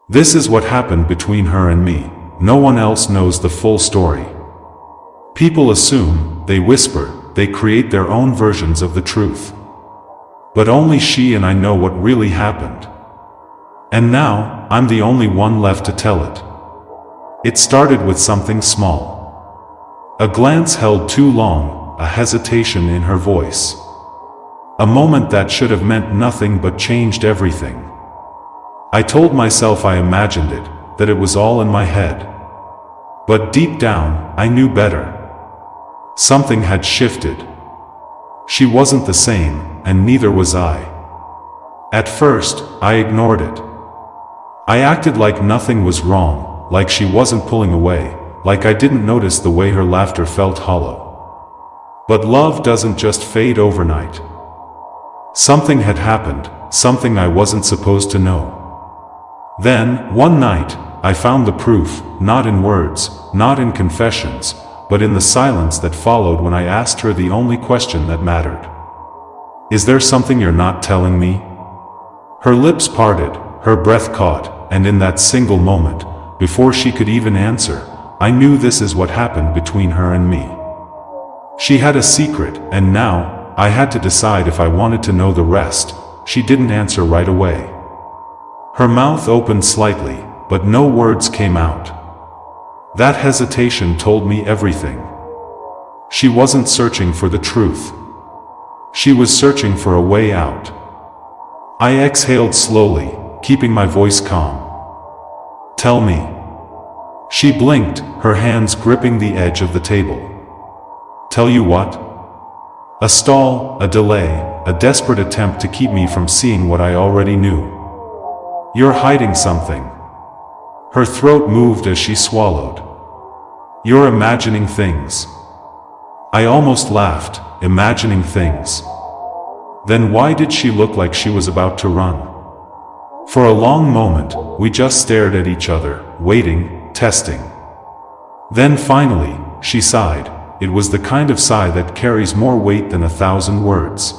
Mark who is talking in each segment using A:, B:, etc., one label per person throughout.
A: This is what happened between her and me. No one else knows the full story. People assume, they whisper, they create their own versions of the truth. But only she and I know what really happened. And now, I'm the only one left to tell it. It started with something small. A glance held too long, a hesitation in her voice. A moment that should have meant nothing but changed everything. I told myself I imagined it, that it was all in my head. But deep down, I knew better. Something had shifted. She wasn't the same, and neither was I. At first, I ignored it. I acted like nothing was wrong, like she wasn't pulling away, like I didn't notice the way her laughter felt hollow. But love doesn't just fade overnight. Something had happened, something I wasn't supposed to know. Then, one night, I found the proof, not in words, not in confessions, but in the silence that followed when I asked her the only question that mattered. Is there something you're not telling me? Her lips parted, her breath caught, and in that single moment, before she could even answer, I knew this is what happened between her and me. She had a secret, and now, I had to decide if I wanted to know the rest. She didn't answer right away. Her mouth opened slightly, but no words came out. That hesitation told me everything. She wasn't searching for the truth. She was searching for a way out. I exhaled slowly, keeping my voice calm. Tell me. She blinked, her hands gripping the edge of the table. Tell you what? A stall, a delay, a desperate attempt to keep me from seeing what I already knew. You're hiding something. Her throat moved as she swallowed. You're imagining things. I almost laughed, imagining things. Then why did she look like she was about to run? For a long moment, we just stared at each other, waiting, testing. Then finally, she sighed. It was the kind of sigh that carries more weight than 1,000 words.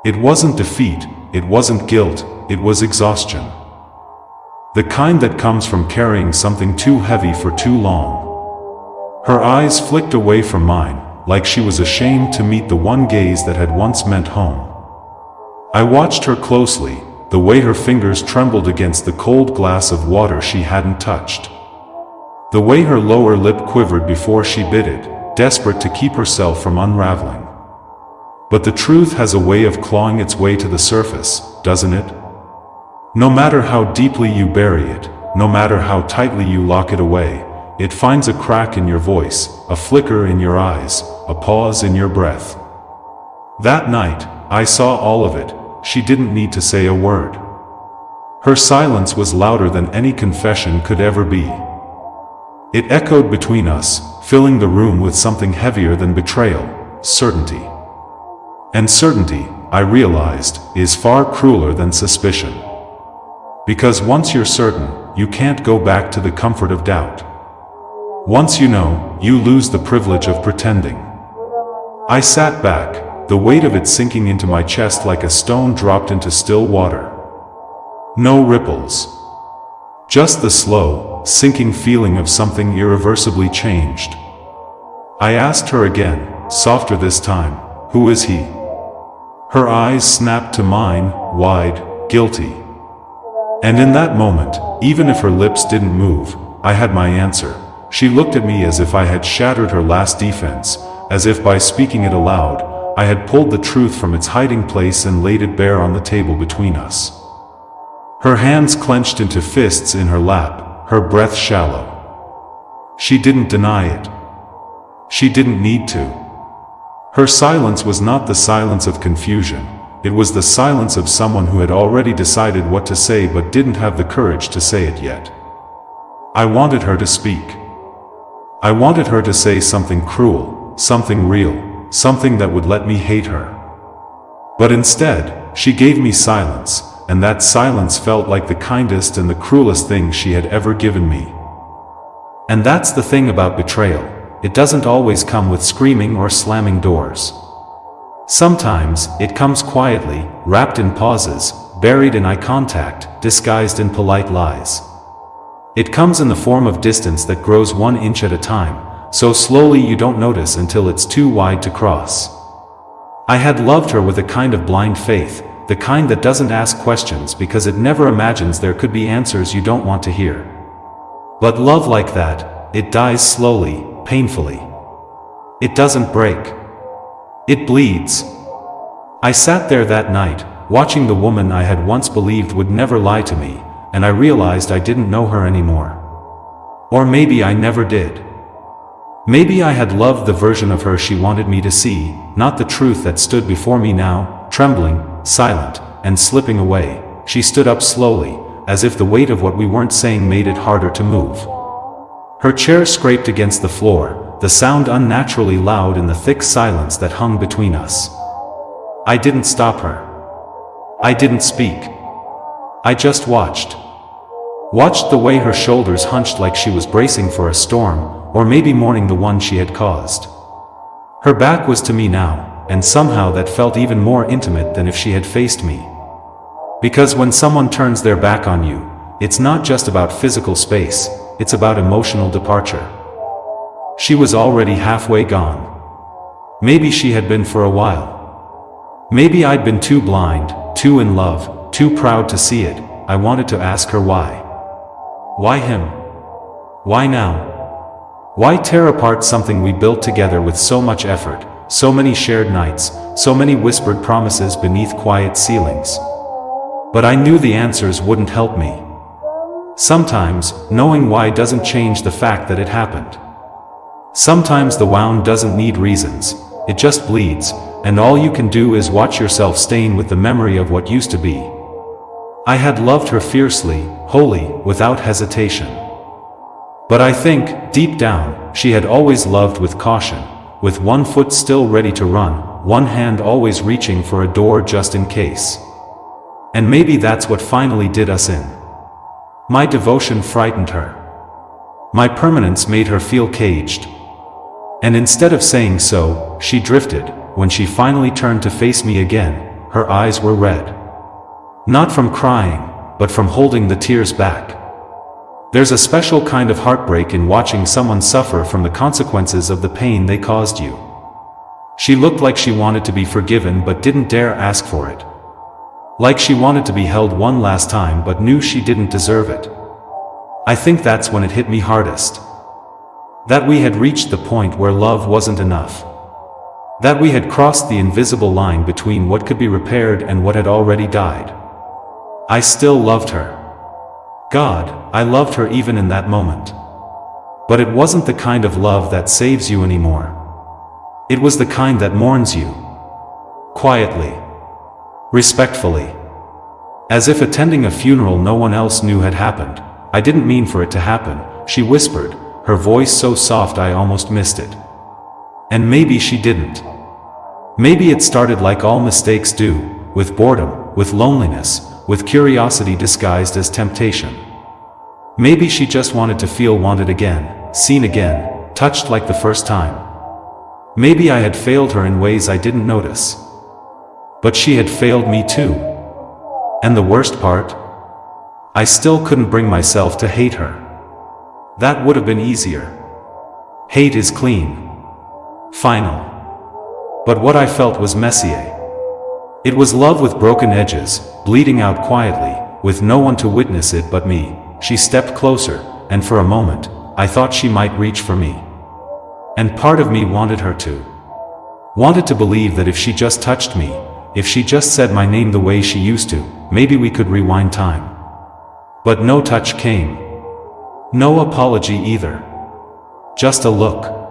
A: It wasn't defeat, it wasn't guilt, it was exhaustion. The kind that comes from carrying something too heavy for too long. Her eyes flicked away from mine, like she was ashamed to meet the one gaze that had once meant home. I watched her closely, the way her fingers trembled against the cold glass of water she hadn't touched. The way her lower lip quivered before she bit it, desperate to keep herself from unraveling. But the truth has a way of clawing its way to the surface, doesn't it? No matter how deeply you bury it, no matter how tightly you lock it away, it finds a crack in your voice, a flicker in your eyes, a pause in your breath. That night, I saw all of it. She didn't need to say a word. Her silence was louder than any confession could ever be. It echoed between us, filling the room with something heavier than betrayal, certainty. And certainty, I realized, is far crueler than suspicion. Because once you're certain, you can't go back to the comfort of doubt. Once you know, you lose the privilege of pretending. I sat back, the weight of it sinking into my chest like a stone dropped into still water. No ripples. Just the slow, sinking feeling of something irreversibly changed. I asked her again, softer this time, who is he? Her eyes snapped to mine, wide, guilty. And in that moment, even if her lips didn't move, I had my answer. She looked at me as if I had shattered her last defense, as if by speaking it aloud, I had pulled the truth from its hiding place and laid it bare on the table between us. Her hands clenched into fists in her lap, her breath shallow. She didn't deny it. She didn't need to. Her silence was not the silence of confusion. It was the silence of someone who had already decided what to say but didn't have the courage to say it yet. I wanted her to speak. I wanted her to say something cruel, something real, something that would let me hate her. But instead, she gave me silence, and that silence felt like the kindest and the cruelest thing she had ever given me. And that's the thing about betrayal. It doesn't always come with screaming or slamming doors. Sometimes, it comes quietly, wrapped in pauses, buried in eye contact, disguised in polite lies. It comes in the form of distance that grows 1 inch at a time, so slowly you don't notice until it's too wide to cross. I had loved her with a kind of blind faith, the kind that doesn't ask questions because it never imagines there could be answers you don't want to hear. But love like that, it dies slowly, painfully. It doesn't break. It bleeds. I sat there that night, watching the woman I had once believed would never lie to me, and I realized I didn't know her anymore. Or maybe I never did. Maybe I had loved the version of her she wanted me to see, not the truth that stood before me now, trembling, silent, and slipping away. She stood up slowly, as if the weight of what we weren't saying made it harder to move. Her chair scraped against the floor, the sound unnaturally loud in the thick silence that hung between us. I didn't stop her. I didn't speak. I just watched. Watched the way her shoulders hunched like she was bracing for a storm, or maybe mourning the one she had caused. Her back was to me now, and somehow that felt even more intimate than if she had faced me. Because when someone turns their back on you, it's not just about physical space, it's about emotional departure. She was already halfway gone. Maybe she had been for a while. Maybe I'd been too blind, too in love, too proud to see it. I wanted to ask her why. Why him? Why now? Why tear apart something we built together with so much effort, so many shared nights, so many whispered promises beneath quiet ceilings? But I knew the answers wouldn't help me. Sometimes, knowing why doesn't change the fact that it happened. Sometimes the wound doesn't need reasons, it just bleeds, and all you can do is watch yourself stain with the memory of what used to be. I had loved her fiercely, wholly, without hesitation. But I think, deep down, she had always loved with caution, with one foot still ready to run, one hand always reaching for a door just in case. And maybe that's what finally did us in. My devotion frightened her. My permanence made her feel caged. And instead of saying so, she drifted. When she finally turned to face me again, her eyes were red. Not from crying, but from holding the tears back. There's a special kind of heartbreak in watching someone suffer from the consequences of the pain they caused you. She looked like she wanted to be forgiven but didn't dare ask for it. Like she wanted to be held one last time but knew she didn't deserve it. I think that's when it hit me hardest. That we had reached the point where love wasn't enough. That we had crossed the invisible line between what could be repaired and what had already died. I still loved her. God, I loved her even in that moment. But it wasn't the kind of love that saves you anymore. It was the kind that mourns you. Quietly. Respectfully. As if attending a funeral no one else knew had happened. I didn't mean for it to happen, she whispered, her voice so soft I almost missed it. And maybe she didn't. Maybe it started like all mistakes do, with boredom, with loneliness, with curiosity disguised as temptation. Maybe she just wanted to feel wanted again, seen again, touched like the first time. Maybe I had failed her in ways I didn't notice. But she had failed me too. And the worst part? I still couldn't bring myself to hate her. That would have been easier. Hate is clean. Final. But what I felt was messier. It was love with broken edges, bleeding out quietly, with no one to witness it but me. She stepped closer, and for a moment, I thought she might reach for me. And part of me wanted her to. Wanted to believe that if she just touched me, if she just said my name the way she used to, maybe we could rewind time. But no touch came. No apology either. Just a look.